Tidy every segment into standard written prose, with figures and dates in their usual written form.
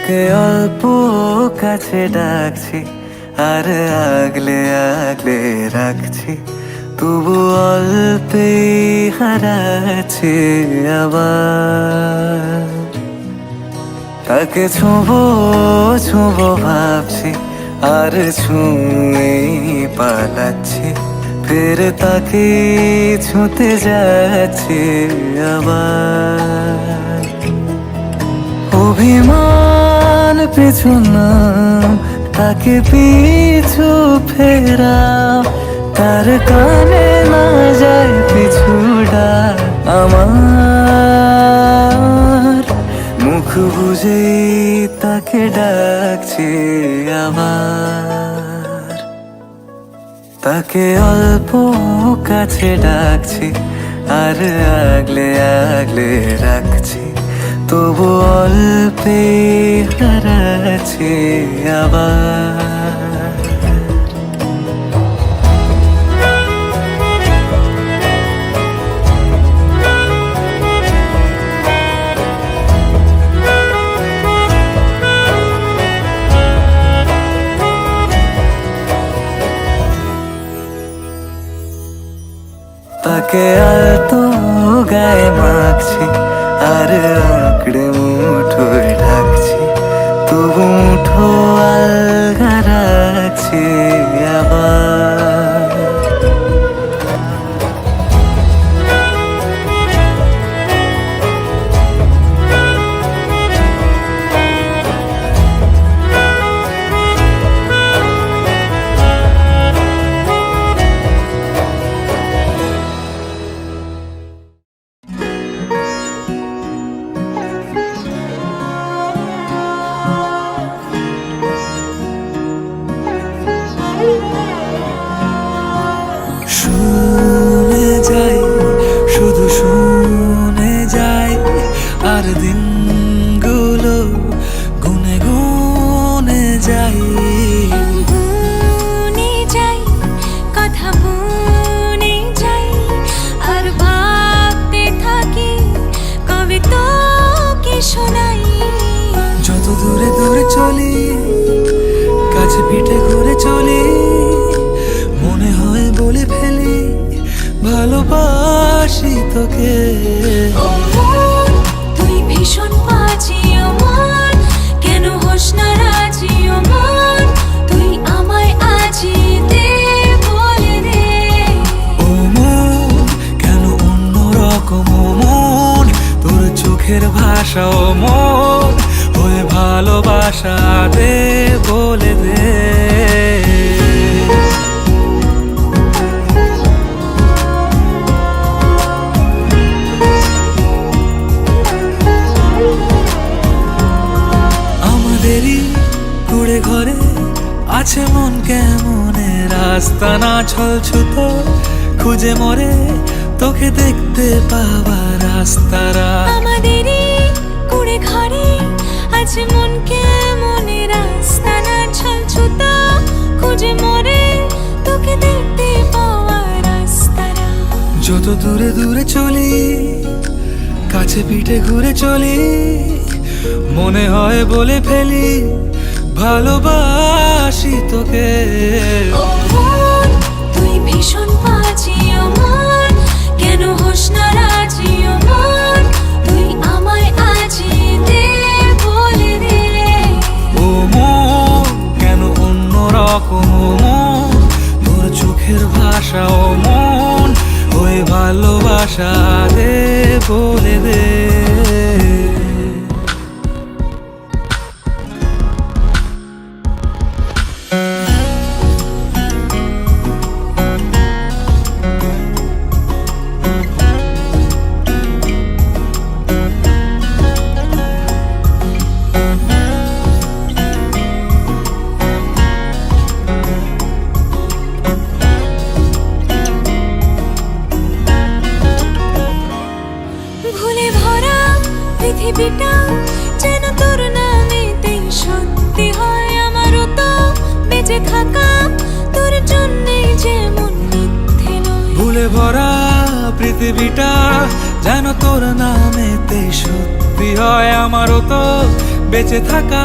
তাকে অল্প কাছে ডাকছি আর আগলে আগলে রাখছি, তবু অল্পে হারাচ্ছে আবার। তাকে ছোঁবো ছোঁবো ভাবছি আর ছুঁয়ে পালাচ্ছি, ফের তাকে ছুঁতে যাচ্ছে আবার। অভিমান পিছু না, তাকে পিছু ফেরাও, তার কানে না যায় পিছুটা আমার। মুখ বুঝে তাকে ডাকছে আবার। তাকে অল্প কাছে ডাকছি আর আগলে আগলে রাখছি, তবু অল্পে হারাচ্ছে আবার। তাকে আলতো গায়ে মাখছি আর আঁকড়ে মুঠোয় ঢাকছি, তবু মুঠো আলগা রাখছি আবার। শুনে যাই, শুধু শুনে যাই, আর দিনগুলো গুনে গুনে যাই। গুনে যাই, কথা বনে যাই, আর ভাবতে থাকি কবে তোকে শোনাই। যত দূরে দূরে চলি, কাছে পিঠে ঘুরে চলি, মনে হয় বলে ফেলি ভালোবাসি তোকে। ও মন, তুই ভীষণ বাজি ও মন, কেন হোস না রাজি ও মন, তুই আমায় আজি দে বলে দে। ও মন, কেন অন্য রকম ও মন, তোর চোখের ভাষা ও মন, হয়ে ভালোবাসা দে বলে দে। কুড়ে ঘরে আছে মন কেমনে, রাস্তা না ছলছুত খুঁজে মরে তোকে দেখতে পাবার রাস্তারা। আমাদেরই কুড়ে ঘরে আছে মন কেমনে, রাস্তা না ছলছুত খুঁজে মরে তোকে দেখতে পাওয়া রাস্তারা। যত দূরে দূরে চলি, কাছে পিঠে ঘুরে চলি, মনে হয় বলে ফেলি ভালোবাসি তোকে। ও মন, তুই ভীষণ বাজি ও মন, কেন হোস না রাজি ও মন, তুই আমায় আজি দে বলে দে। ও মন, কেন অন্য রকম ও মন, তোর চোখের ভাষা ও মন, ওই ভালোবাসা দে বলে দে। পৃথিবীটা যেন তোর নামেতেই সত্যি হয়, আমারও তো বেঁচে থাকা তোর জন্যে যেমন মিথ্যে নয়। ভুলে ভরা পৃথিবীটা যেন তোর নামেতে সত্যি হয়, আমারও তো বেঁচে থাকা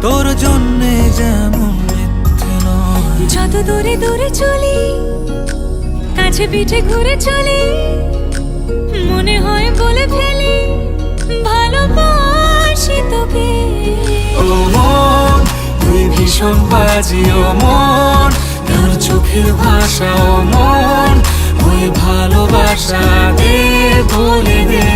তোর জন্যে যেমন মিথ্যে নয়। যত দূরে দূরে চলি, কাছে পিঠে ঘুরে চলি, মনে হয় বলে ফেলি ভালোবাসি তোকে। ও মন তুই ভীষণ বাজি, ও মন তোর চোখের ভাষা, ও মন ওই ভালোবাসা দে বলে দে।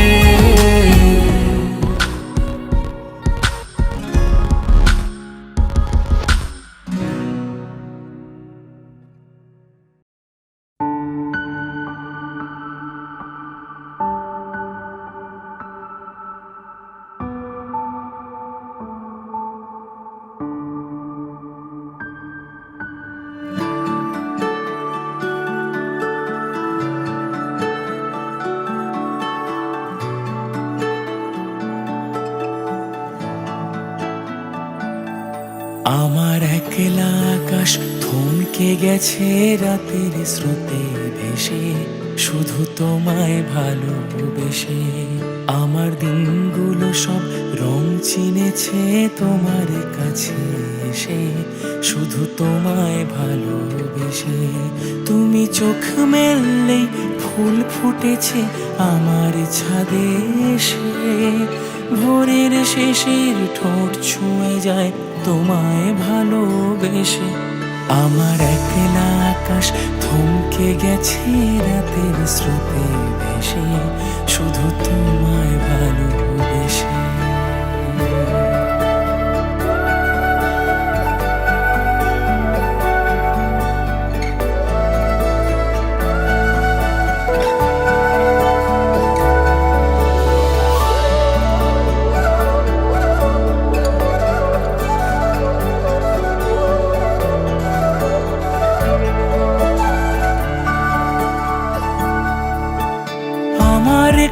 আমার একলা আকাশ থমকে গেছে রাতের স্রোতে ভেসে, শুধু তোমায় ভালোবেসে। আমার দিনগুলো সব রং চিনেছে তোমার কাছে এসে, শুধু তোমায় ভালোবেসে। তুমি চোখ মেললেই ফুল ফুটেছে আমার ছাদে এসে, ভোরের শেষের ঠোঁট ছুঁয়ে যায় তোমায় ভালোবেসে। আমার একলা আকাশ থমকে গেছে রাতের স্রোতে ভেসে, শুধু তোমায় ভালোবেসে।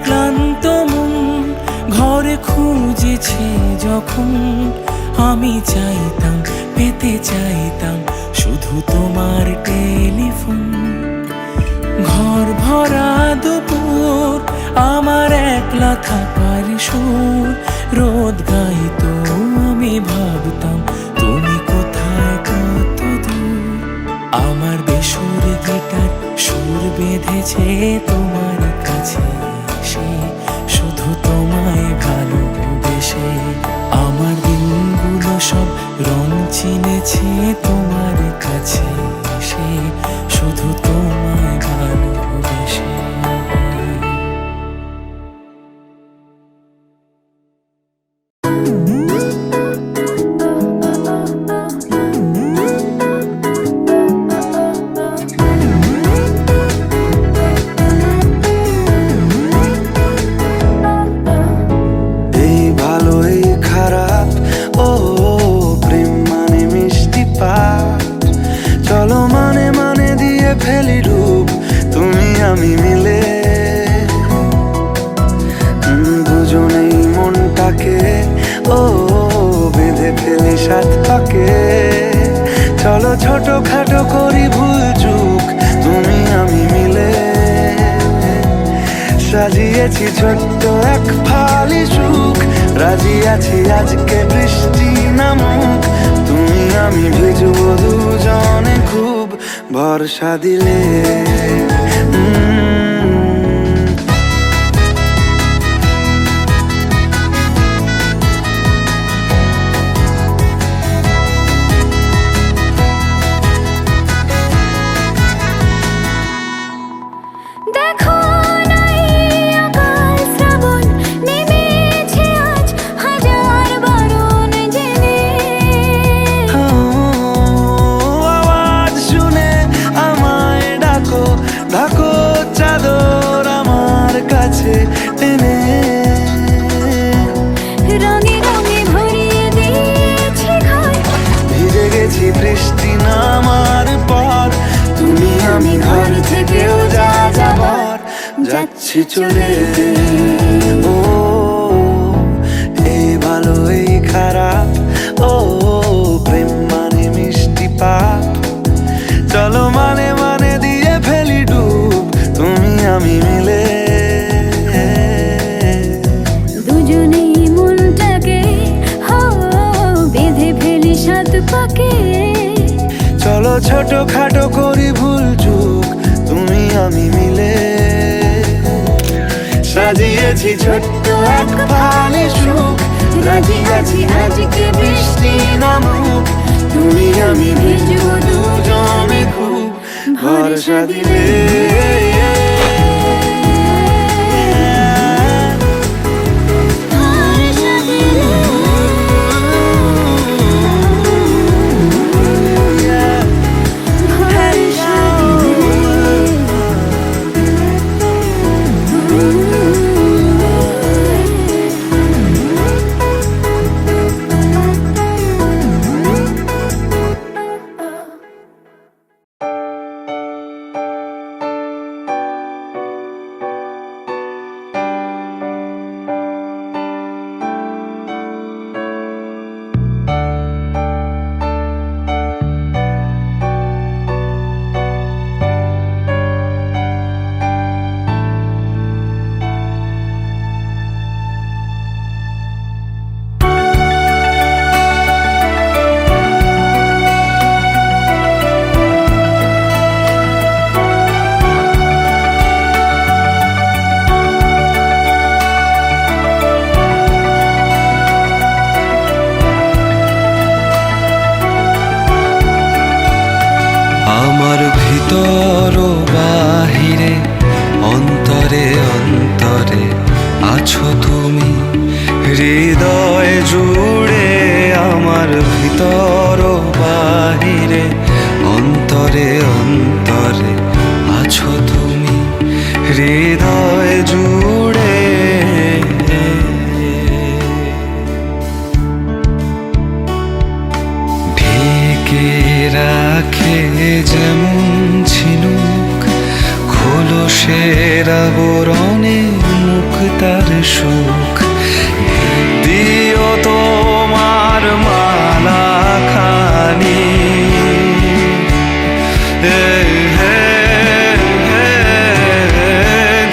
ক্লান্ত মন ঘরে খুঁজেছে যখন, আমি চাইতাম পেতে চাইতাম শুধু তোমার টেলিফোন। ঘর ভরা দুপুর আমার একলা থাকার সুর, রোদ গাইতো আমি ভাবতাম তুমি কোথায় কত দূর। আমার বেসুর গিটার সুর বেঁধেছে তোমার কাছে এসে, শুধু তোমায় ভালোবেসে। আমার দিনগুলো সব রং চিনেছে তোমার কাছে এসে, শুধু তোমায় ভালোবেসে। আমি মিলে দুজনেই মনটাকে ও বেঁধে ফেলি সাত পাকে। চলো ছোট খাটো করি ভুল চুক তুমি আমি মিলে, সাজিয়েছি ছোট্ট এক ফালি সুখ। রাজি আছি আজকে বৃষ্টি নামুক, তুমি আমি ভিজবো দুজনে খুব ভরসা দিলে। বৃষ্টি নামার পর তুমি আমি ঘর থেকেও যা যাবার যাচ্ছি চলে। ও এই ভালো এই খারাপ, ও প্রেম মানে মিষ্টি পাপ। চলো মানে মানে দিয়ে ফেলি ডুব তুমি আমি মিলে, দুজনেই মনটাকে পাকে। চলো ছোট খাটো করি ভুল চুক তুমি আমি মিলে, সাজিয়েছি ছোট্ট এক ফালে সুখ, রাজি আছি আজকে বৃষ্টি নামুক, তুমি আমি ভিজবো দুজনে খুব ভরসা দিলে। আমার ভিতর বাহিরে অন্তরে অন্তরে আছো তুমি, হৃদয় জুড়ে আমার ভিতর বাহিরে অন্তরে অন্তরে আছো তুমি, হৃদয় জুড়ে। ঢেকে রাখে যেমন ঝিনুক খোলসের আবরণে মুখ তার সুখ, দিও তোমার মালা খানি,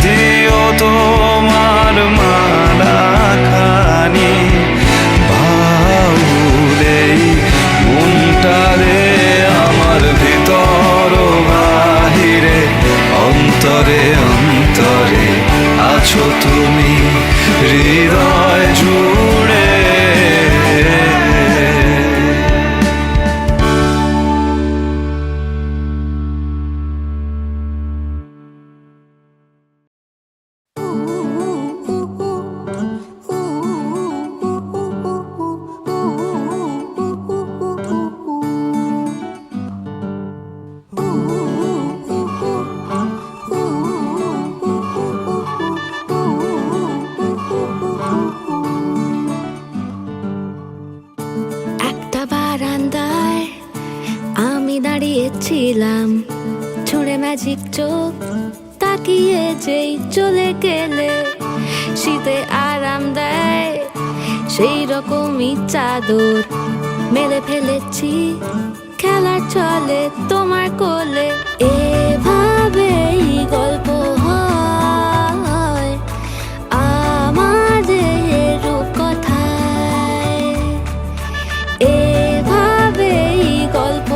দিও তোমার মালা খানি, বাউলেই মনটারে আমার ভিতর বাহিরে অন্তরে অন্তরে আছো তুমি, হৃদয় জুড়ে। ছিলাম ছুঁড়ে ম্যাজিক চোখ তাকিয়ে যেই চলে গেলে, শীতে আরাম দেয় সেই রকমই চাদর মেলে ফেলেছি, খেলা চলে তোমার কোলে। এভাবেই গল্প হয় আমাদের রূপকথায়, এভাবেই গল্প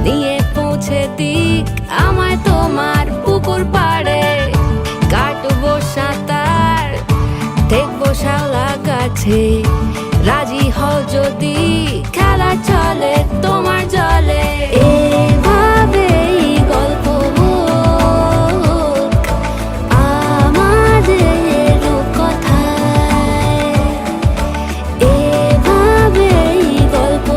নিয়ে পৌঁছে দিক আমায় তোমার পুকুর পাড়ে, কাটবো সাঁতার দেখবো শাওলা গাছে, রাজি হও যদি খেলা চলে তোমার জলে। এভাবেই গল্প হোক আমাদের রূপকথায়, এভাবেই গল্প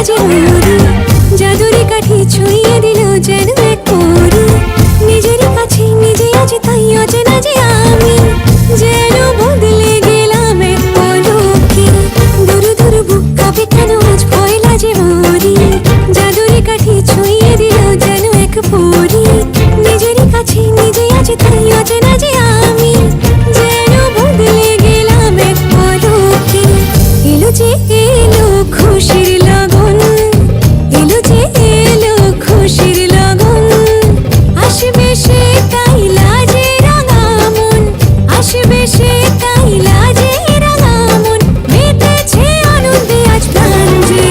যে ওরে জাদুরে কাঠি ছুঁয়ে দিল যেন এক পরি নিজের কাছে নিজে আজ তাই অচেনা যে আমি যেন বদলে গেলাম এক পলকে দূর দূর বুক কাঁপে কেন আজ ভয় লাগে মরি জাদুরে কাঠি ছুঁয়ে দিল যেন এক পরি নিজের কাছে নিজে আজ তাই অচেনা যে আমি যেন বদলে গেলাম এক পলকে এলো যে এলো খুশির লগন এলো যে এলো খুশির লগন আসবে সে তাই লাজে রাঙা মন আসবে সে তাই লাজে রাঙা মন মেতেছে আনন্দে আজ প্রাণ যে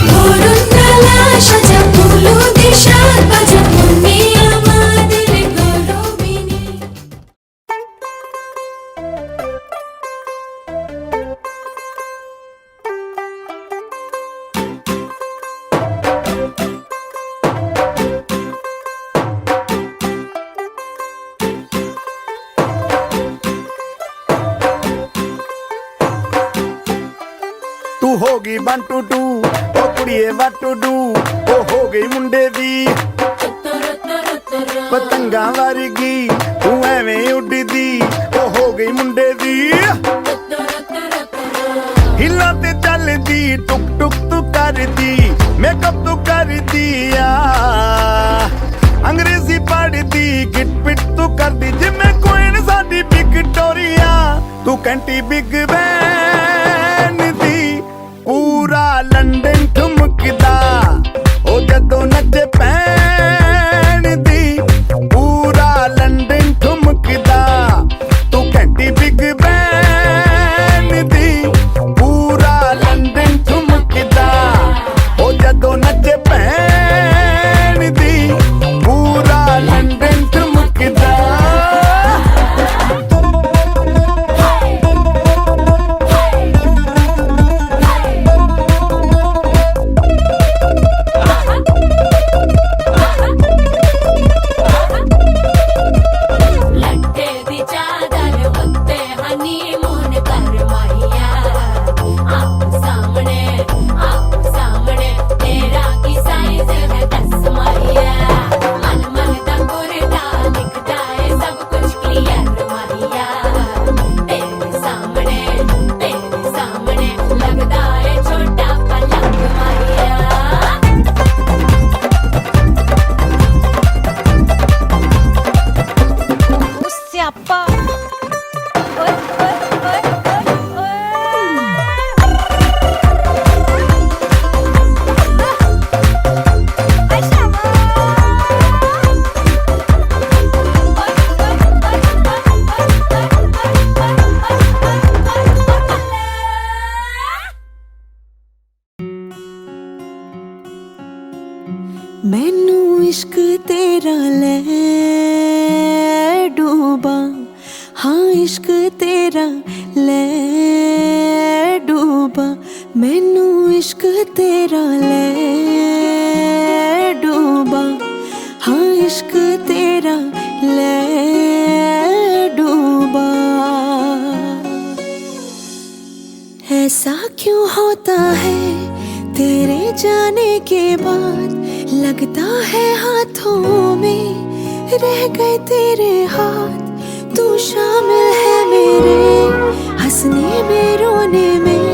বরণ ডালা সাজা ফুলো দিশার বাজা মনে আমাদের গৌরবিনী तू होगी 1 2 2 ओ कुड़िए what to do ओ हो गई मुंडे दी पतंगा वर्गी तू एवें उड़दी ओ हो गई मुंडे दी हिला ते चलदी टुक टुक तू करदी मेकअप तू करदी आ अंग्रेजी पढ़दी गिट पिट तू करदी जिम्मे कोइन साडी विक्टोरिया तू कैंटी बिग बैन दी पूरा लंदन ठुमकदा ओ जदों नचे पैन दी पूरा लंदन ठुमकदा तू कैंटी बिग बैन दी पूरा लंदन ठुमकदा ओ जदों नचे पैन दी पूरा लंदन ठुमकदा लट्टे दी चादर उत्ते हनीमून करवाइया आप सामने तेरा की साइज है 10 माहिया मन मन दा गुरदा दिखदा है सब कुछ क्लियर माहिया तेरे सामने लगदा है छोटा पलंग माहिया स्यापा ओए ओए ओए ओए ओए शामा मैनू इश्क तेरा ले डूबा हाँ इश्क तेरा ले डूबा मैनू इश्क तेरा ले डूबा हाँ इश्क तेरा ले डूबा ऐसा क्यों होता है तेरे जाने के बाद लगता है हाथों में रह गए तेरे हाथ तू शामिल है मेरे हंसने में रोने में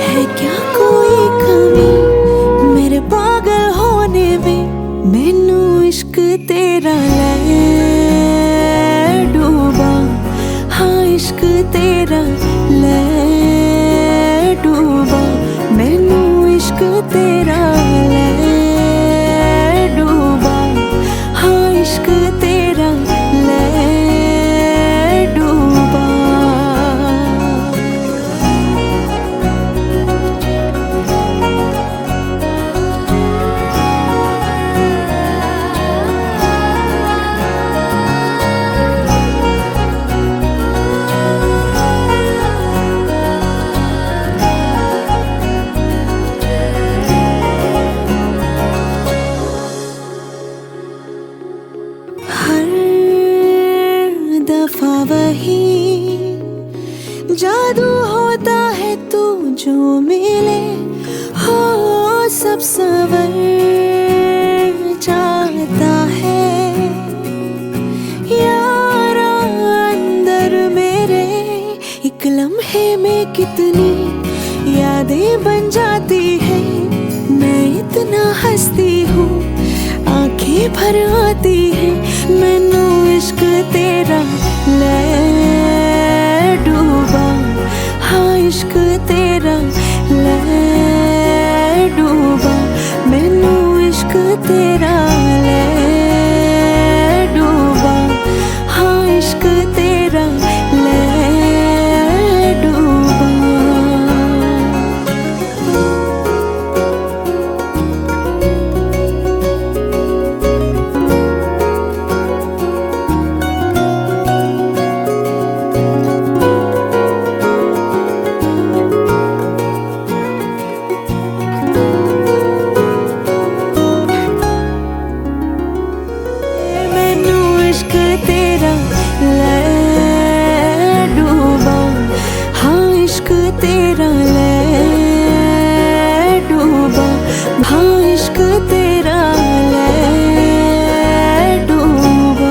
है क्या कोई कमी मेरे पागल होने में मैनू इश्क तेरा ले डूबा हाँ इश्क तेरा ले डूबा मैनू इश्क तेरा ले डूबा हाँ इश्क तेरा ले डूबा जादू होता है तू जो मिले हो कितना हंसती हूँ, आंखें भर आती है, मैनू इश्क तेरा ले डूबा, हाँ इश्क तेरा ले डूबा, मैनू इश्क तेरा ले डूबा, हाँ इश्क तेरा ले डूबा। मैनू इश्क तेरा ले डूबा, हाँ इश्क तेरा ले डूबा, हाँ इश्क तेरा ले डूबा।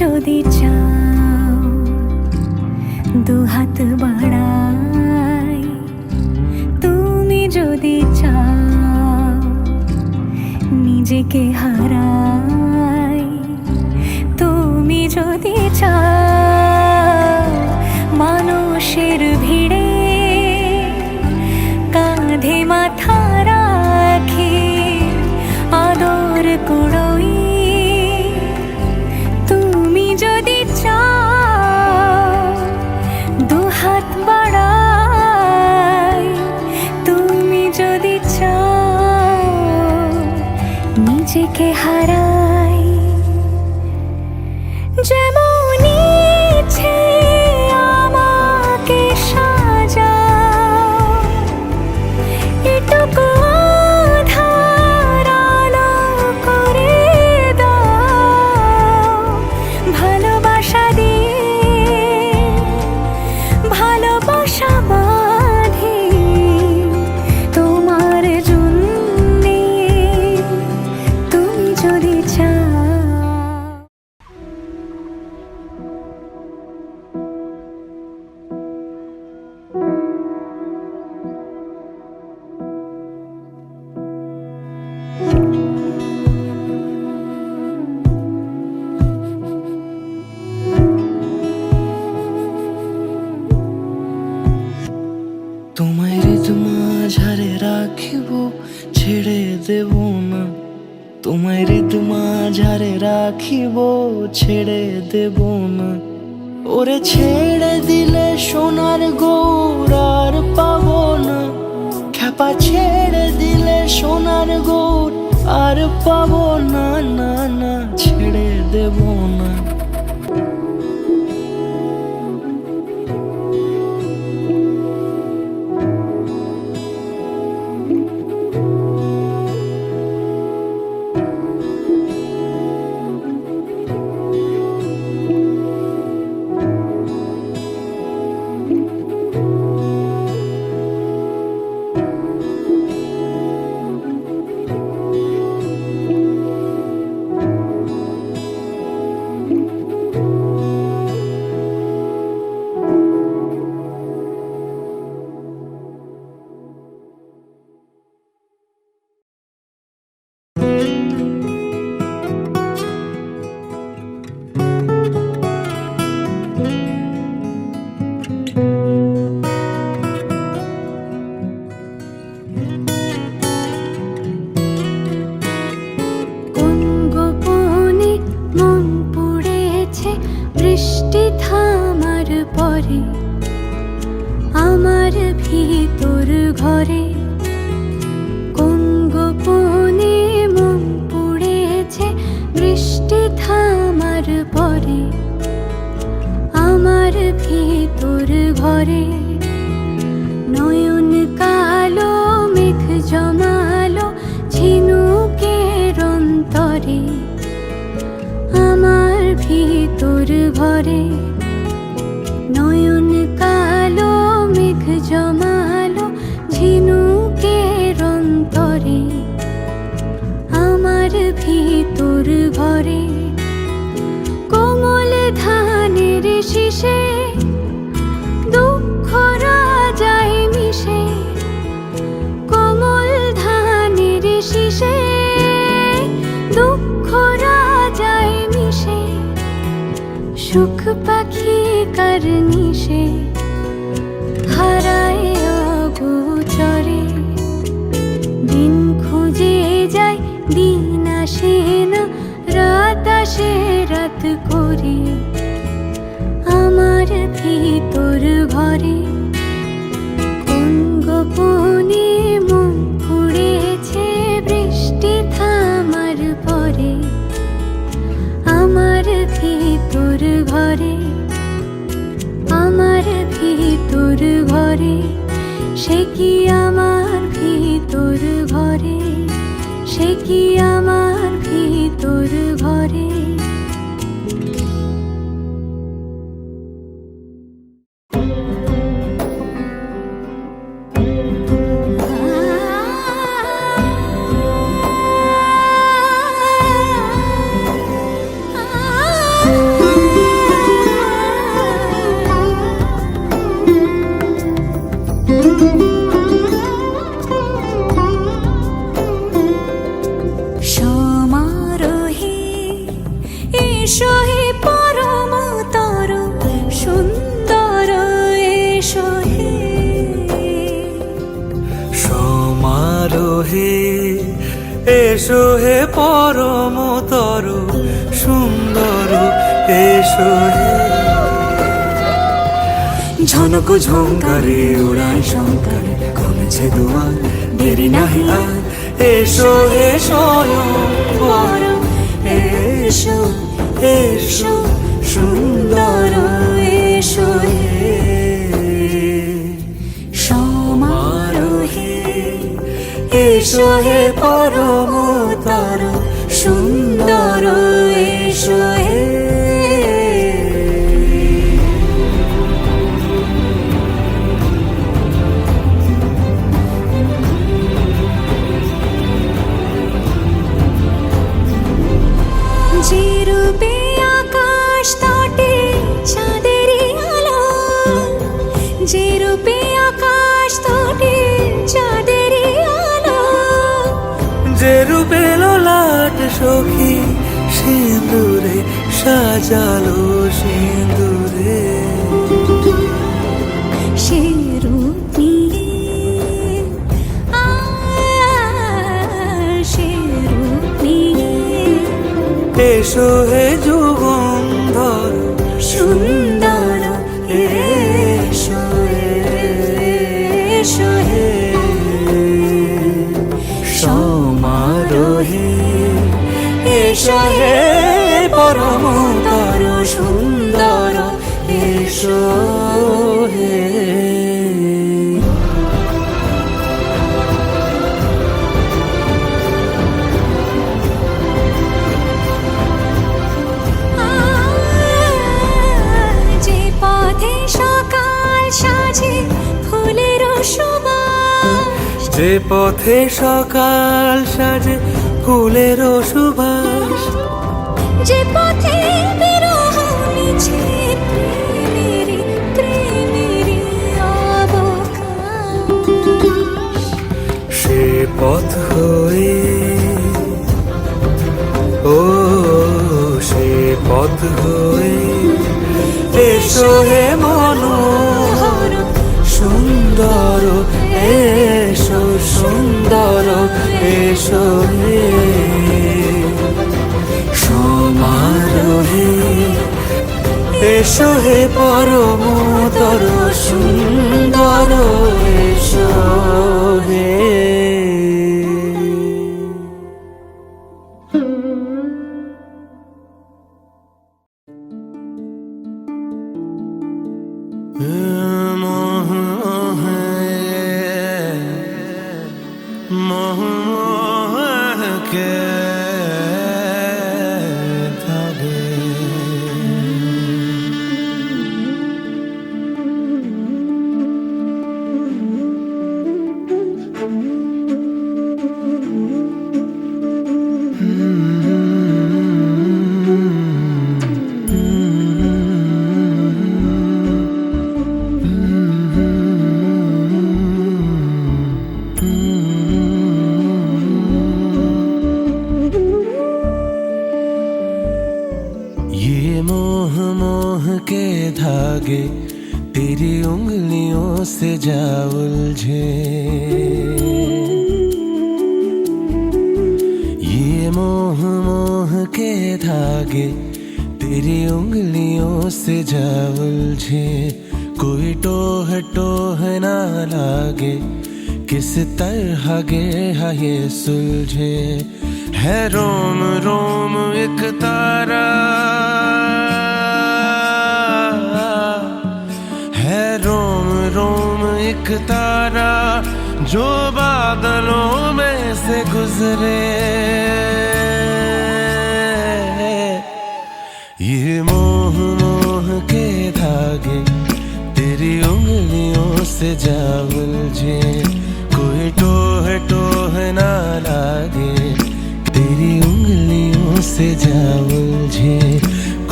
যদি চাও দুহাত বাড়াই, তুমি যদি চাও নিজেকে হারাই, তুমি যদি চাও মানুষের ভিড়ে কাঁধে মাথা রাখি আদর কুড়োই, তুমি যদি চাও দুহাত বাড়াই, তুমি যদি চাও নিজেকে হারাই। যেমন ইচ্ছে আমাকে সাজাও, এটুকু আধার আলো করে দাও, ভালোবাসা দিয়ে ভালোবাসা বাঁধি তোমার জন্যে, তুমি যদি চাও। তোমায় হৃদ মাঝারে রাখিব, ছেড়ে দেব না। তোমায় হৃদ মাঝারে রাখিব, ছেড়ে দেব না। ওরে ছেড়ে দিলে সোনার গৌর আর পাবো না। খ্যাপা ছেড়ে দিলে সোনার গৌর আর পাবো না, না না ছেড়ে দেব না। কোন গোপনে মন পুড়েছে বৃষ্টি থামার পরে আমার ভিতর ঘরে, কোন গোপনে মন পুড়েছে বৃষ্টি থামার পরে আমার ভিতর ঘরে। নয়ন কালো মেঘ জমালো ঝিনুকের অন্তরে আমার ভিতর ঘরে। নয়ন কালো মেঘ জমালো ঝিনুকের অন্তরে আমার ভিতর ঘরে। কোমল ধানের শীষে দুঃখ রাজায় মিশে, কোমল ধানের শীষে দুঃখ রাজায় মিশে, সুখ পাখি কার নিশে হারায় অগোচরে। দিন খুঁজে যায় দিন আসে না, রাত আসে রাত করে আমার ভিতর ঘরে। কোন গোপনে মন পুড়েছে বৃষ্টি থামার পরে আমার ভিতর ঘরে, আমার ভিতর ঘরে। সে কি আমার ভিতর ঘরে, সে কি আমার ভিতর ঘরে। হে এসো হে পরমতর সুন্দর এসো হে ঝনক ঝঙ্কারে উড়ায় শঙ্কর কমেছে দুয়ার দেরি নাহি আর এসো হে স্বয়ং পরম এসো এসো সুন্দর এসো হে সমারোহে এসো হে পরমতর সুন্দর এসো হে যে রূপে আকাশ তটে চাঁদেরই আলো যে রূপে আকাশ তটে চাঁদেরই আলো যে রূপে ললাট সখী সিঁদুরে সাজালো সিঁদুরে সে রূপ নিয়ে সে রূপ নিয়ে এসো হে যুগন্ধর সুন্দর এসো এসো হে সমারোহে এসো হে পরমতর সুন্দর এসো হে যে পথে সকাল সাজে ফুলের সুবাস যে পথে সকাল সাজে ফুলের সুবাস যে পথে বিরহ মিছে প্রেমেরই প্রেমেরই অবকাশ সে পথ হয়ে ও সে পথ হয়ে এসো হে মনোহর সুন্দর এসো সুন্দর এসো হে সমারোহে এসো হে পরমতর সুন্দর এসো হে धागे तेरी उंगलियों से जा उलझे ये मोह मोह के धागे तेरी उंगलियों से जा उलझे कोई टोह टोह ना लागे किस तरह गे ये सुलझे है रोम रोम एक तारा है रोम रोम एक तारा जो बादलों में से गुजरे ये मोह मोह के धागे तेरी उंगलियों से जा उलझे कोई टोह टोह ना लागे तेरी उंगलियों से जा उलझे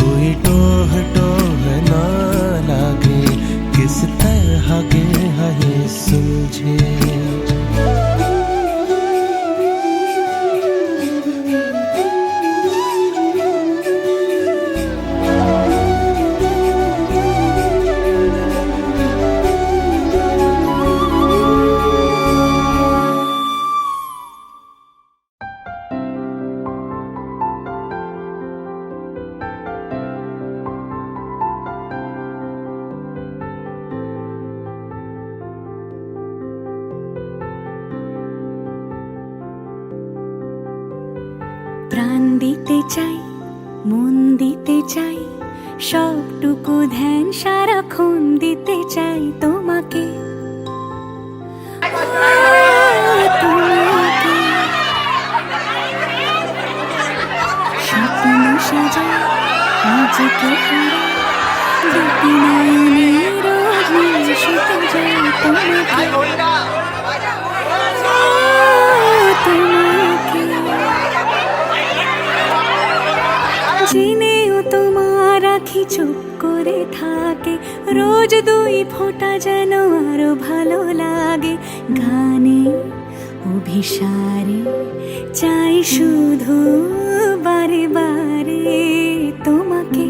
कोई टोह टोह ना लागे किस तरह के ये सुलझे দিতে চাই, মন দিতে চাই, সবটুকু ধ্যান সারাক্ষণ দিতে চাই তোমাকে। তোমাকে স্বপ্ন সাজাই নিজেকে হারাই, দুটি নয়নে রোজ নিয়ে শুতে যাই তোমাকে। তোমাকে জেনেও তোমার আখি চুপ করে থাকে, রোজ দুই ফোঁটা যেন আরো ভালো লাগে। গানে অভিসারে চাই শুধু বারে বারে তোমাকে,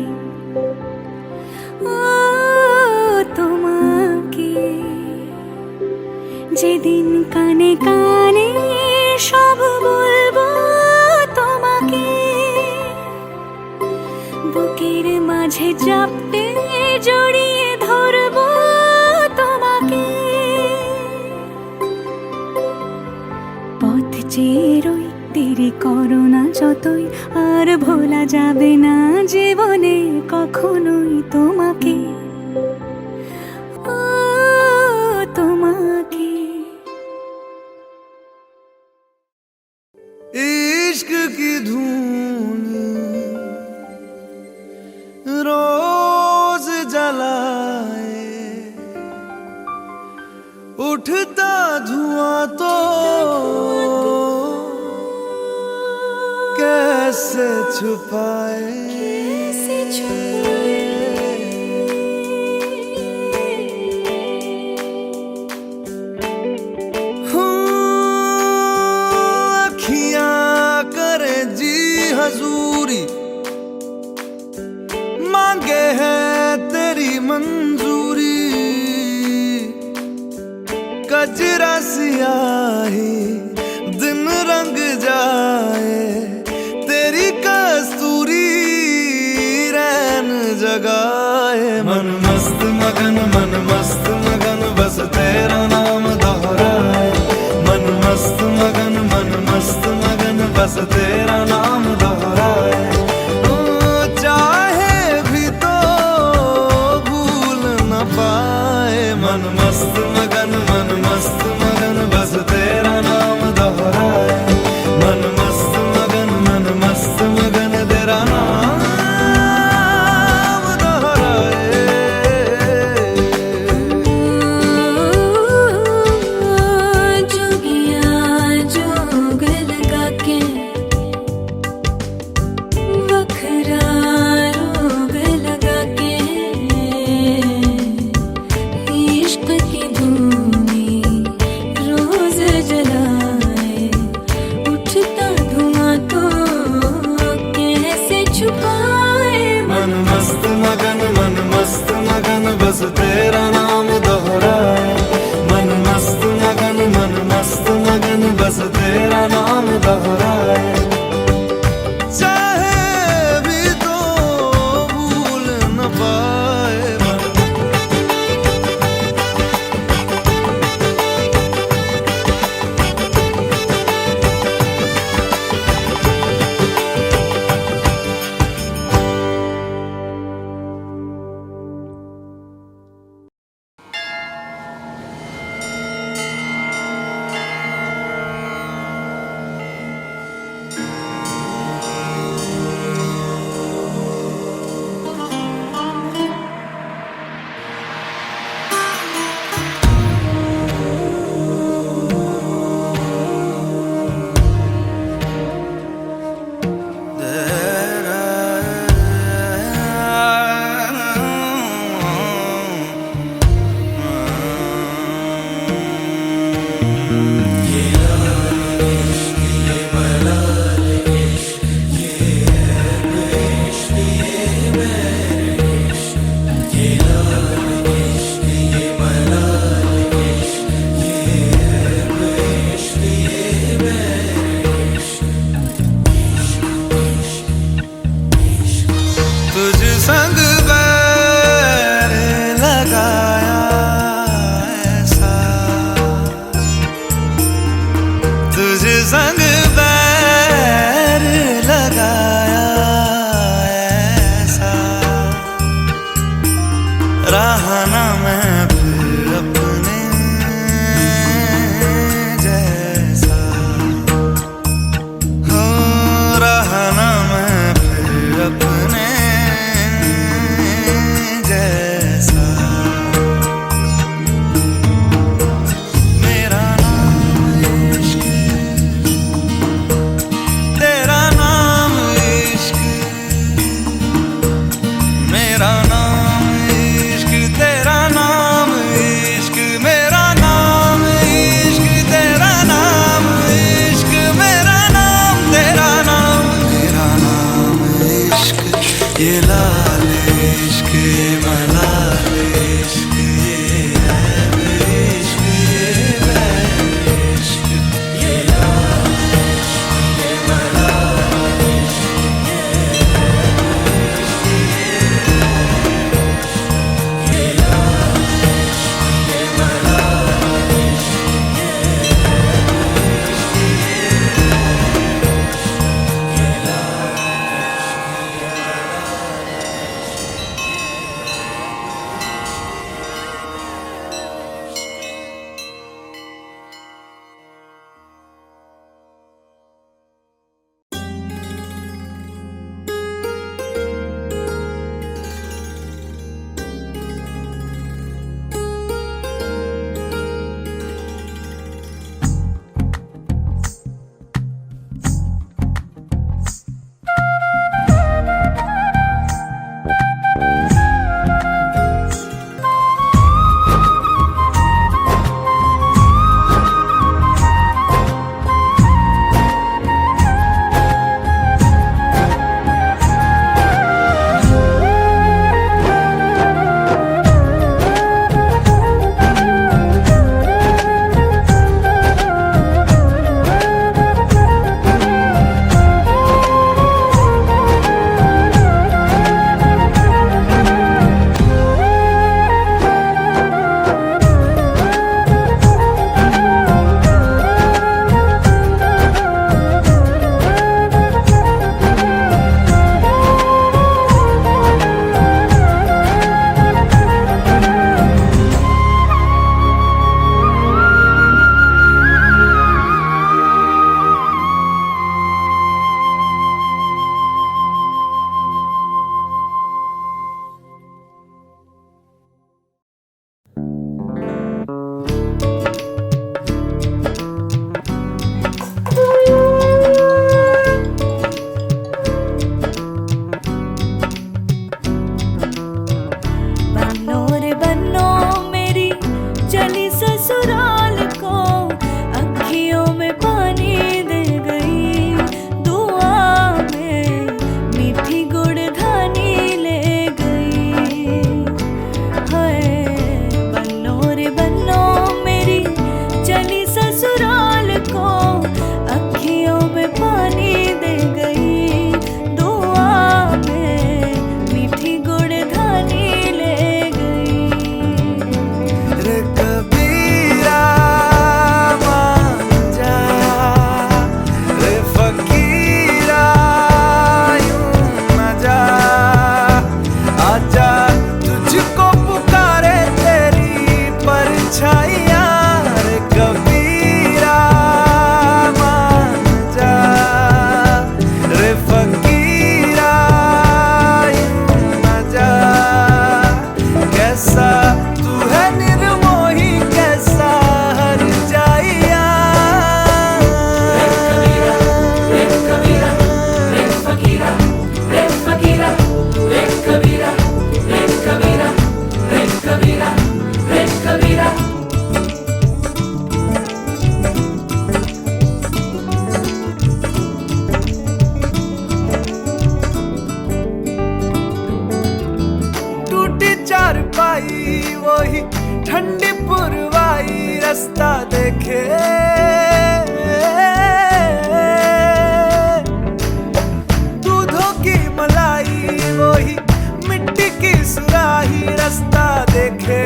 ও তোমাকে। যেদিন কানে কানে সব বলবো তোমাকে, বুকের মাঝে চাপতে জড়িয়ে ধরবো তোমাকে। পথ চেয়ে রই, দেরি করো না যতই, আর ভোলা যাবে না জীবনে কখনোই তোমাকে, ও তোমাকে। इश्क की धून रोज जलाए, उठता धुआं तो कैसे छुपाए। हजूरी मांगे है तेरी मंजूरी, कजरा सियाही दिन रंग जाए, तेरी कस्तूरी रैन जगाए। मन मस्त मगन बस तेरा नाम दोहराए। मन मस्त मगन बस तेरा नाम दोहराए। चाहे भी तो भूल न पाए। मन मस्त मगन बस तेरा नाम दोहराए। मन मस्त मगन तेरा नाम दोहराए। जोगिया जोग लगा के वखरा रोग लगा के, इश्क की धूनी रोज जलाए, उठता धुआं तो कैसे छुपाए। मन मस्त मगन बस तेरा नाम दोहराए। मन मस्त मगन बस तेरा नाम दोहराए। चाहे भी तो भूल न पाए। संग देखे। दूधों की मलाई वही मिट्टी की सुराही रास्ता देखे।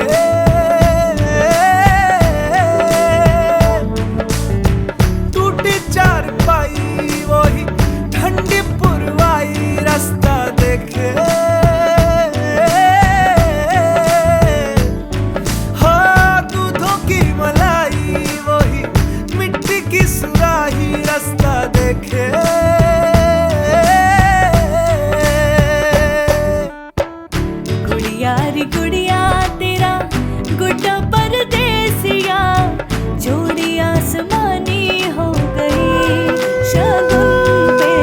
टूटी चारपाई वही ठंडी पुरवाई रास्ता देखे। हाँ, दूधों की मलाई वही मिट्टी की सुराही रास्ता देखे। गुड़िया रे गुड़िया तेरा गुड्डा परदेसिया, जोड़ी आसमानी हो गई शगुन पे,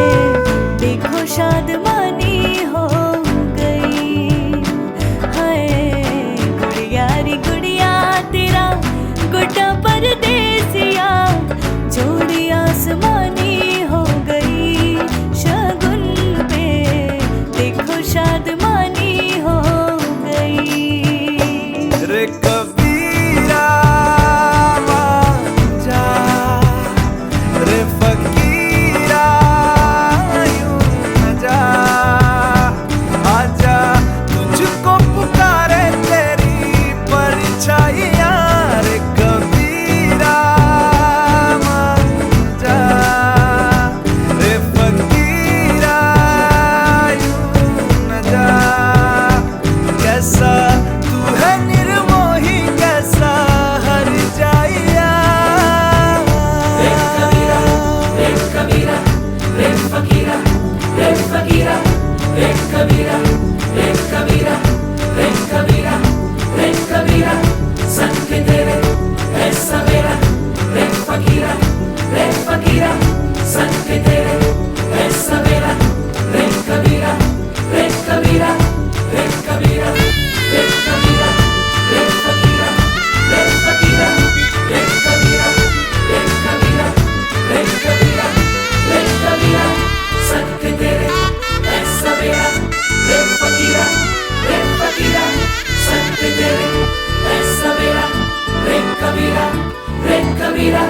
देखो शादमानी हो गई। हाय गुड़िया रे गुड़िया तेरा गुड्डा परदेसिया, जोड़ी आसमानी हो गई शगुन पे, देखो शादमानी हो गई। रे कबीरा मान जा, रे फकीरा यूं न जा। आजा तुझको पुकारे तेरी परछाइयाँ। रे कबीरा मान जा, रे फकीरा यूं न जा। कैसा तू है निर्मोही, कैसा हर जाइया। रे कबीरा, रे कबीरा, रे फकीरा, रे फकीरा, रे कबीरा, रे कबीरा, रे कबीरा, रे कबीरा, संग के तेरे है सवेरा। रे फकीरा, रे फकीरा, संग के तेरे है सवेरा। रे कबीरा, रे कबीरा, रे कबीरा, रे कबीरा, रे फकीरा, रे फकीरा, रे कबीरा, रे कबीरा, रे कबीरा, रे कबीरा, संग के तेरे है सवेरा। रे फकीरा, रे फकीरा, संग के तेरे है सवेरा। रे कबीरा, रे कबीरा।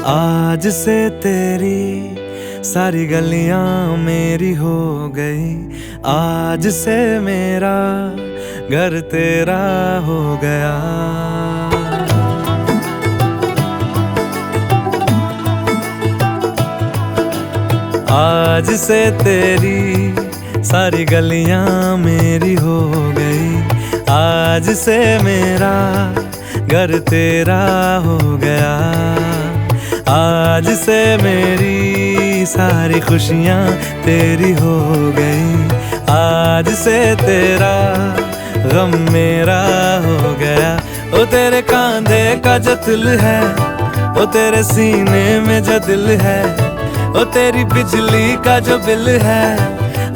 आज से तेरी सारी गलियां मेरी हो गई, आज से मेरा घर तेरा हो गया। आज से तेरी सारी गलियां मेरी हो गई, आज से मेरा घर तेरा हो गया। आज से मेरी सारी खुशियां तेरी हो गई, आज से तेरा गम मेरा हो गया। ओ तेरे कांधे का जो दिल है, ओ तेरे सीने में जो दिल है, ओ तेरी बिजली का जो बिल है,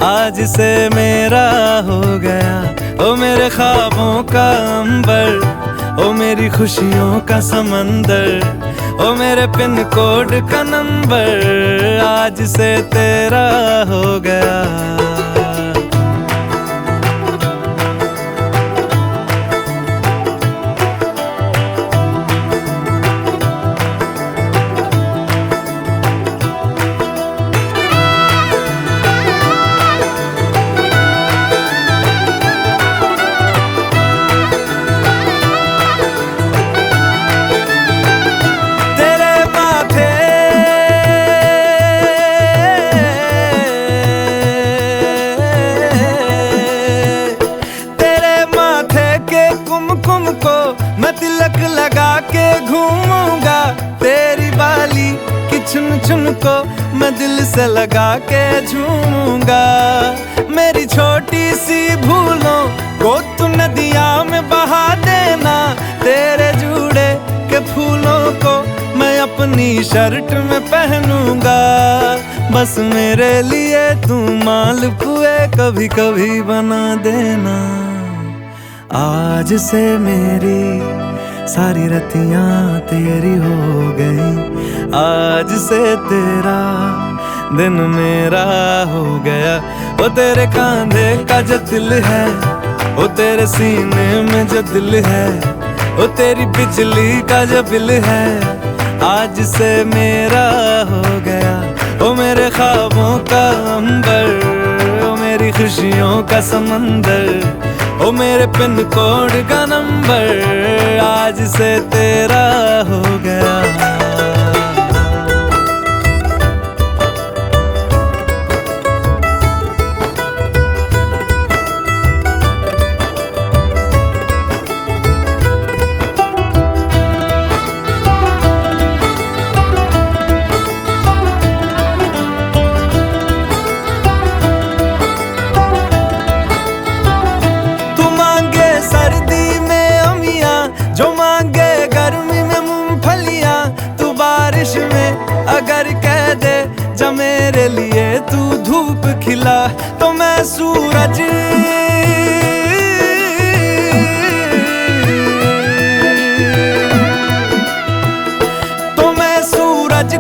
आज से मेरा हो गया। ओ मेरे ख्वाबों का अंबर, ओ मेरी खुशियों का समंदर, ओ मेरे पिन कोड का नंबर, आज से तेरा हो गया। मैं तिलक लगा के घूमूंगा, तेरी बाली की चुन चुन को मैं दिल से लगा के झूमूंगा। मेरी छोटी सी भूलों को तू नदिया में बहा देना, तेरे जूड़े के फूलों को मैं अपनी शर्ट में पहनूंगा। बस मेरे लिए तू मालपुए कभी कभी बना देना। आज से मेरी सारी रतियां तेरी हो गई, आज से तेरा दिन मेरा हो गया। वो तेरे कांधे का जो दिल है, वो तेरे सीने में जो दिल है, वो तेरी बिजली का जो बिल है, आज से मेरा हो गया। वो मेरे ख्वाबों का अंबर, वो मेरी खुशियों का समंदर, ओ मेरे पिन कोड का नंबर, आज से तेरा हो गया। सर्दी में अमियां जो मांगे गर्मी में मूंगफलियां, तू बारिश में अगर कह दे जा मेरे लिए तू धूप खिला, तो मैं सूरज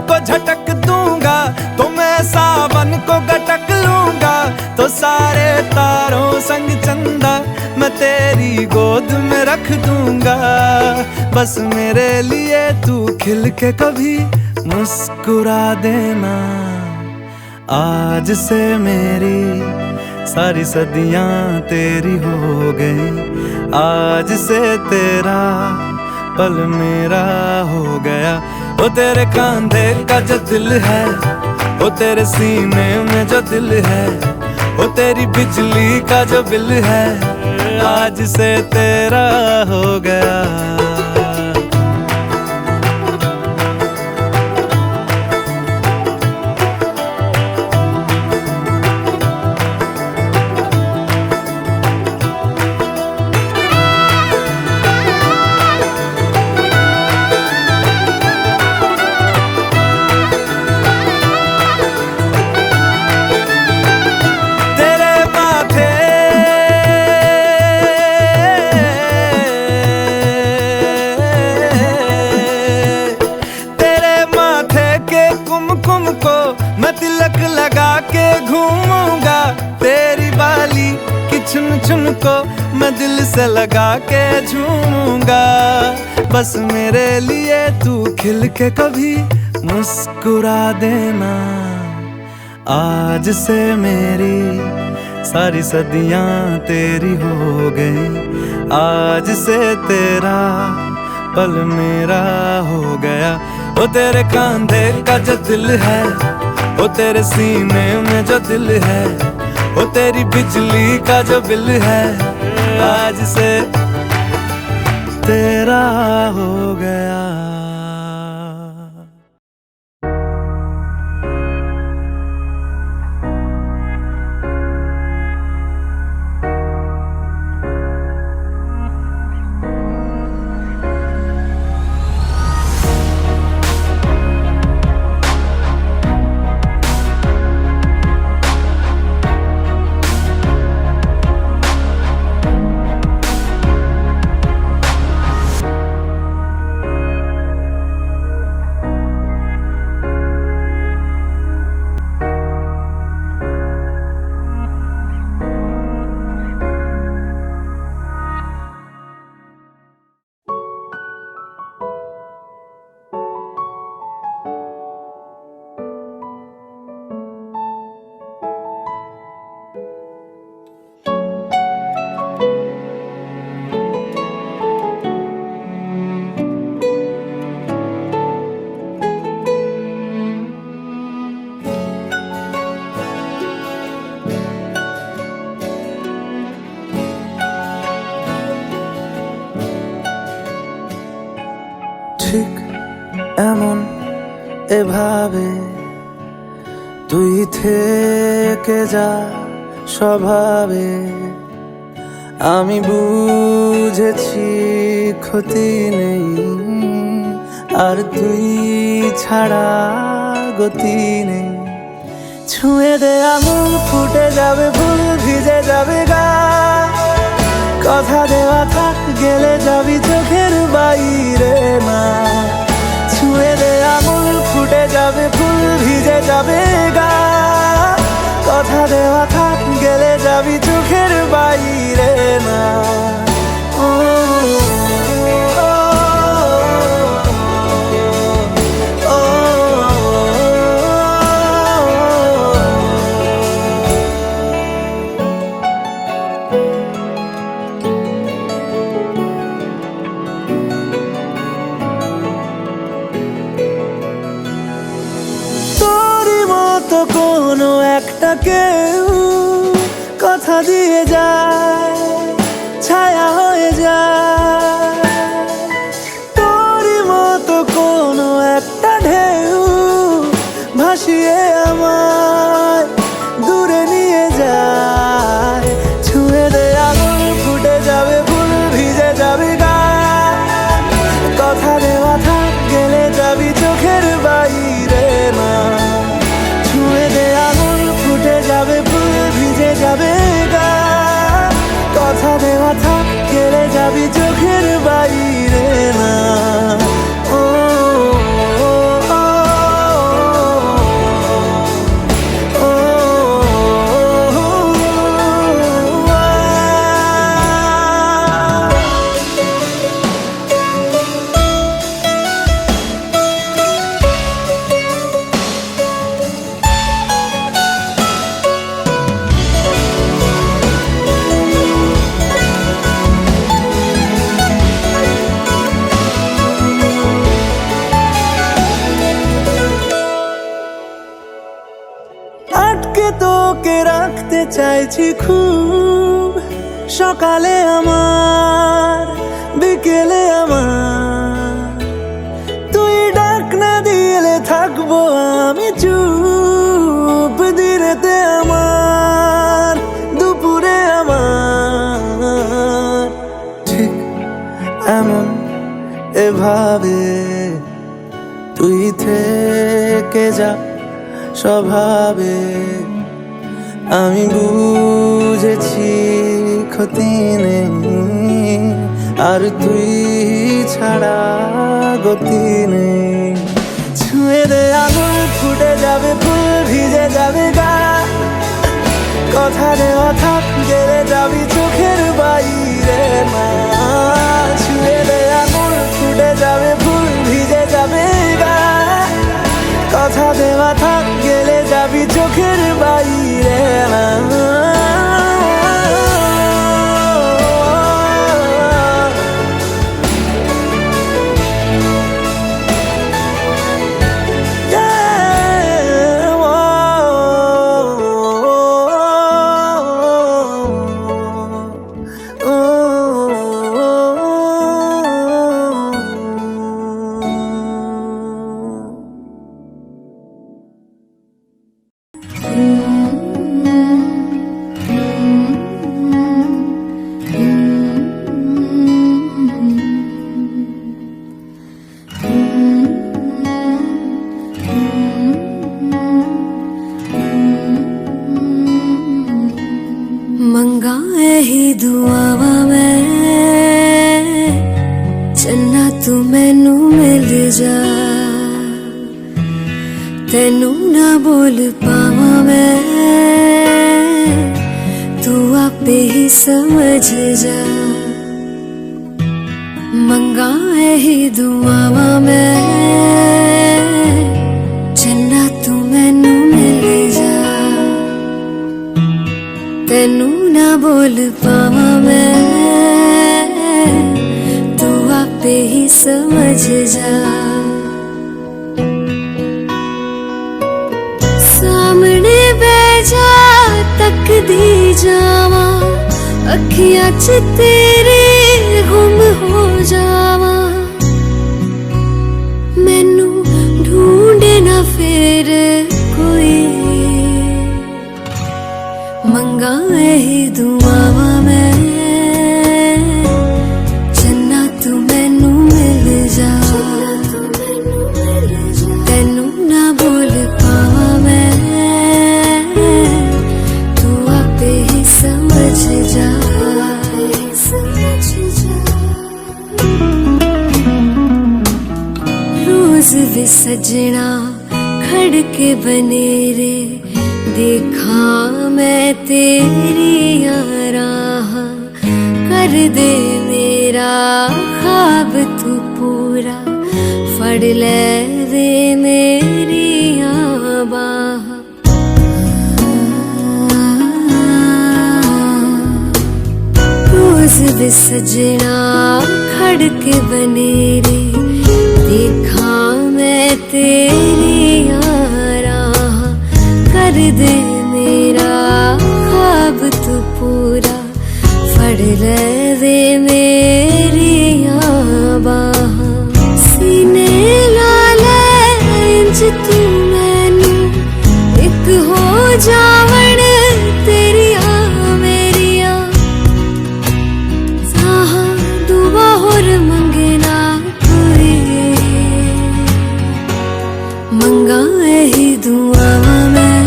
को झटक दूंगा, तो मैं सावन को गटक लूंगा। तो सारे तारों संग चंदा मैं तेरी गोद में रख दूंगा। बस मेरे लिए तू खिल के कभी मुस्कुरा देना। आज से मेरी सारी सदियां तेरी हो गई, आज से तेरा पल मेरा हो गया। वो तेरे कांधे का जो दिल है, वो तेरे सीने में जो दिल है, वो तेरी बिजली का जो बिल है, आज से तेरा हो गया। मैं तिलक लगा के घूमूंगा, तेरी बाली की चुन चुन को मैं दिल से लगा के झूमूंगा। बस मेरे लिए तू खिल के कभी मुस्कुरा देना आज से मेरी सारी सदियां तेरी हो गई। आज से तेरा पल मेरा हो गया। वो तेरे कांधे का जो दिल है, वो तेरे सीने में जो दिल है, वो तेरी बिजली का जो बिल है, आज से तेरा हो गया। ঠিক এমন এভাবে তুই থেকে যা স্বভাবে, আমি বুঝেছি ক্ষতি নেই আর তুই ছাড়া গতি নেই। ছুঁয়ে দে আঙুল ফুটে যাবে ফুল ভিজে যাবে গা, কথা দেওয়া থাক গেলে যাবি চোখের বাইরে না। ছুঁয়ে দে আঙুল ফুটে যাবে ফুল ভিজে যাবে গা, কথা দেওয়া থাক গেলে যাবি চোখের বাইরে না। ও, ও, ও, ও, তো কোনো একটা কেউ কথা দিয়ে যায়, ছায়া হয়ে যায়। তোরই মতো কোনো একটা ঢেউ ভাসিয়ে আমায় দূরে নিয়ে যায়। ছুঁয়ে দে আঙুল ফুটে যাবে ফুল ভিজে যাবে গা, কথা দেওয়া থাক গেলে যাবি চোখের বাইরে না। ছুঁয়ে দে আঙুল ফুটে যাবে ফুল ভিজে যাবে গা, কথা দেওয়া থাক গেলে যাবি চোখের বাইরে না। ও, ও, ও, ও, ও, আটকে তোকে রাখতে চাইছি খুব, সকালে আমার বিকেলে আমার, তুই ডাক না দিলে থাকবো আমি চুপ। দিনেতে আমার দুপুরে আমার, ঠিক এমন এভাবে তুই থেকে যা স্বভাবে, আমি বুঝেছি ক্ষতি নেই আর তুই ছাড়া গতি নেই। ছুঁয়ে দে আঙুল ফুটে যাবে ফুল ভিজে যাবে গা, কথা দেওয়া থাক গেলে যাবি চোখের বাইরে না। ছুঁয়ে দে আঙুল ফুটে যাবে ফুল ভিজে যাবে গা, কথা দেওয়া থাক, গেলে যাবি চোখের বাইরে না। मंगाए ही दुआवा मैं चन्ना तू मैनू मिल जा, तेनू ना बोल पावा मैं, तू आपे ही समझ जा। मंगाए ही दुआवा मैं चन्ना तू मैनू मिल जा, तेनू ना बोल पावा मैं, तू आपे ही समझ जा। सामने बैजा तक दी जावा, अखियां च तेरे गुम हो जावा, मैनू ढूंढे ना फिर कोई। मंगाए ही दुआवा मैं चन्ना तू मैनू मिल जा, तेनू ना बोल पावा मैं, तू आपे ही समझ जा। रोज वे सजना खड़ के बनेरे, देखा मैं तेरी राह, कर दे मेरा ख्वाब तू पूरा, फड़ ले वे मेरी बाह। रोज वे सजना खड़ के बनेरे, देखा मैं तेरी राह, कर दे मेरा ख्वाब तू पूरा, फड़ ले वे मेरी बाह। सीने ला ले इंज तू मैनू, एक हो जावण तेरिया मेरिया, साहा दुआ होर मंगना कोई। मंगाए ही दुआवा मैं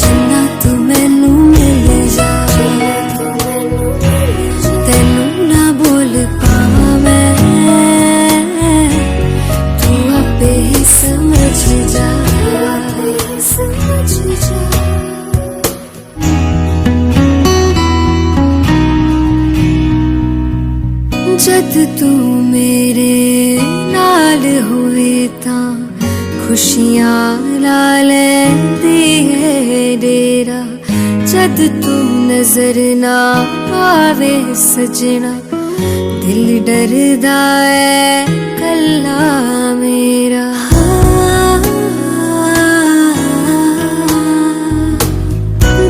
चन्ना तू मैनू मिल जा, तेनू ना बोल पावा मैं, तू आपे ही समझ जा। जद तू मेरे नाल होए तां खुशियां ला लैंदी है डेरा, जद तू नजर ना आवे सजना, दिल डरदा है कल्ला मेरा।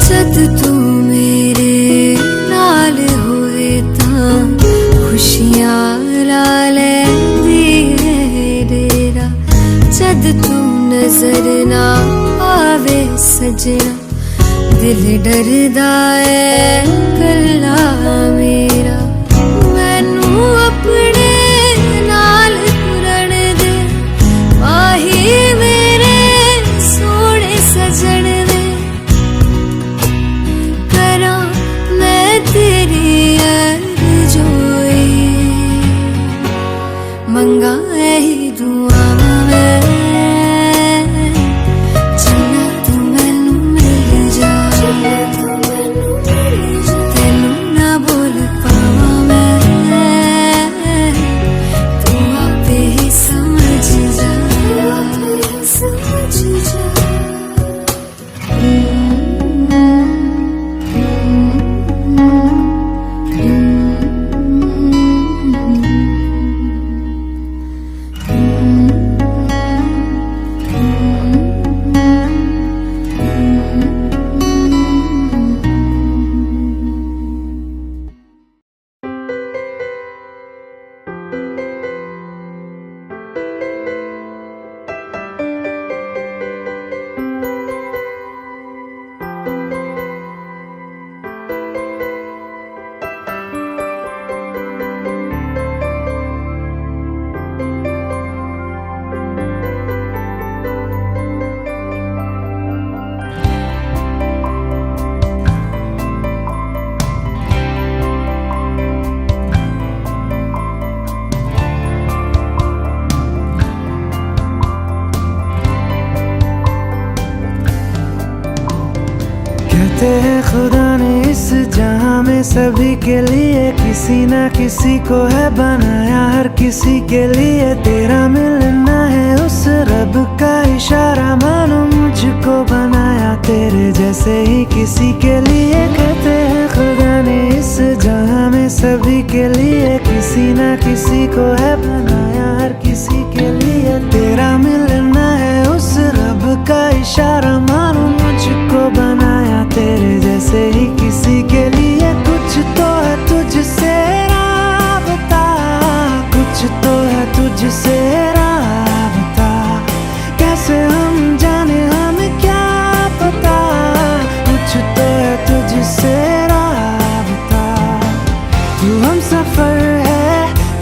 जद तू मेरे नाल होए तां खुशियां ला लैंदी है डेरा, जद तू नजर ना आवे सजना, दिल डरदा है कल्ला मेरा। मैनू अपने नाल तुरन दे, आही मेरे सोने सजन दे, करा मैं तेरी अर्ज़ोई। मंगाए ही दुआवा मैं चन्ना तू मैनू मिल जा, तेनू ना बोल पावा मैं, तू आपे ही समझ जा। कहते हैं खुदा ने इस जहां में सभी के लिए किसी ना किसी को है बनाया, हर किसी के लिए तेरा मिलना है उस रब का इशारा, मानो मुझको बनाया तेरे जैसे ही किसी के लिए। कहते हैं खुदा ने इस जहां में सभी के लिए किसी ना किसी को है बनाया, हर किसी के लिए तेरा मिलना है उस रब का इशारा, मानो मुझको बनाया तेरे जैसे ही किसी के लिए। कुछ तो है तुझसे राबता, कुछ तो है तुझसे राबता, कैसे हम जाने हमें क्या पता, कुछ तो है तुझसे राबता। तू हम सफर है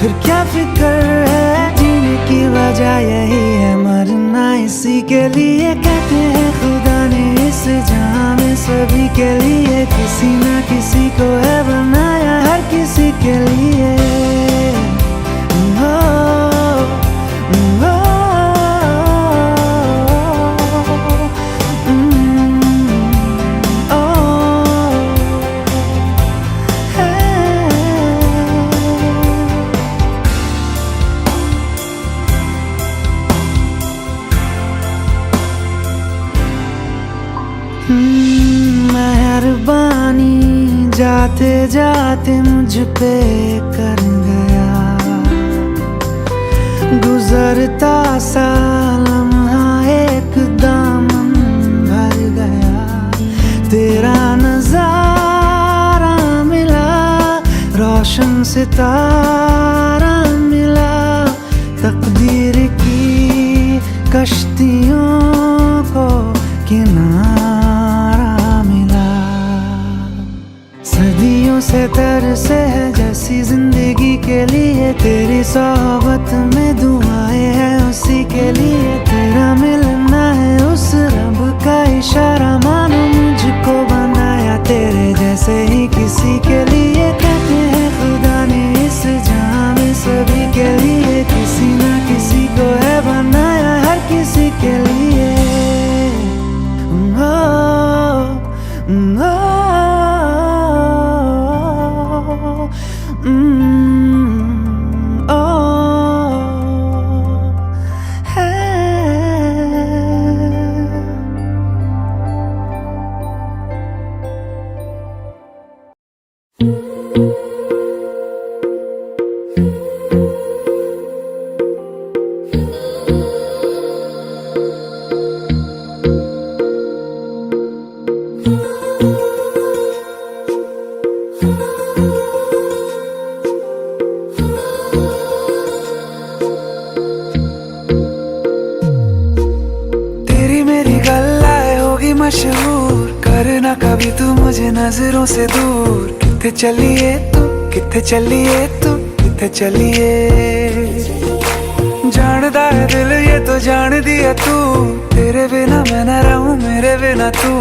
फिर क्या फिक्र है, जीने की वजह यही है मरना इसी के लिए। कहते हैं खुदा ने इस जहां में सभी के लिए किसी ना किसी को है बनाया, हर किसी के लिए। मेहरबानी जाते जाते मुझ पे कर गया, गुजरता सा लम्हा एक दामन भर गया, तेरा नजारा मिला, रोशन सितारा मिला, तकदीर की कश्तियों को किनारा मिला। सदियों से तरसे है जैसी जिंदगी के लिए, तेरी सोहबत में दुआएं हैं उसी के लिए, तेरा मिलना है उस रब का इशारा, मानो मुझको बनाया तेरे जैसे ही किसी के लिए। कहते हैं खुदा ने इस जहां में सभी के लिए किसी ना किसी को है बनाया, हर किसी के लिए। मशहूर करना कभी तू मुझे नजरों से दूर, किथे चलिए तू, किथे चलिए तू, किथे चलिए। जानदा है दिल ये तो जान दिया तू, तेरे बिना मैं न रहूं मेरे बिना तू,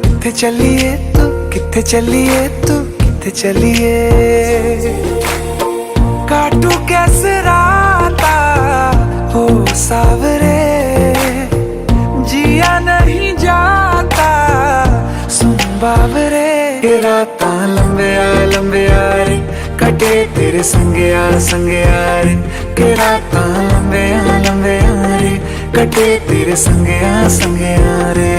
किथे चलिए तू, किथे चलिए तू, किथे चलिए। काटू कैसे राता हो सावरे, जिया नहीं जाता सुन बाबरे, के रातां लंबे आ रे, कटे तेरे संगया संगया रे, के रातां लंबे आ रे, कटे तेरे संगया संगया रे।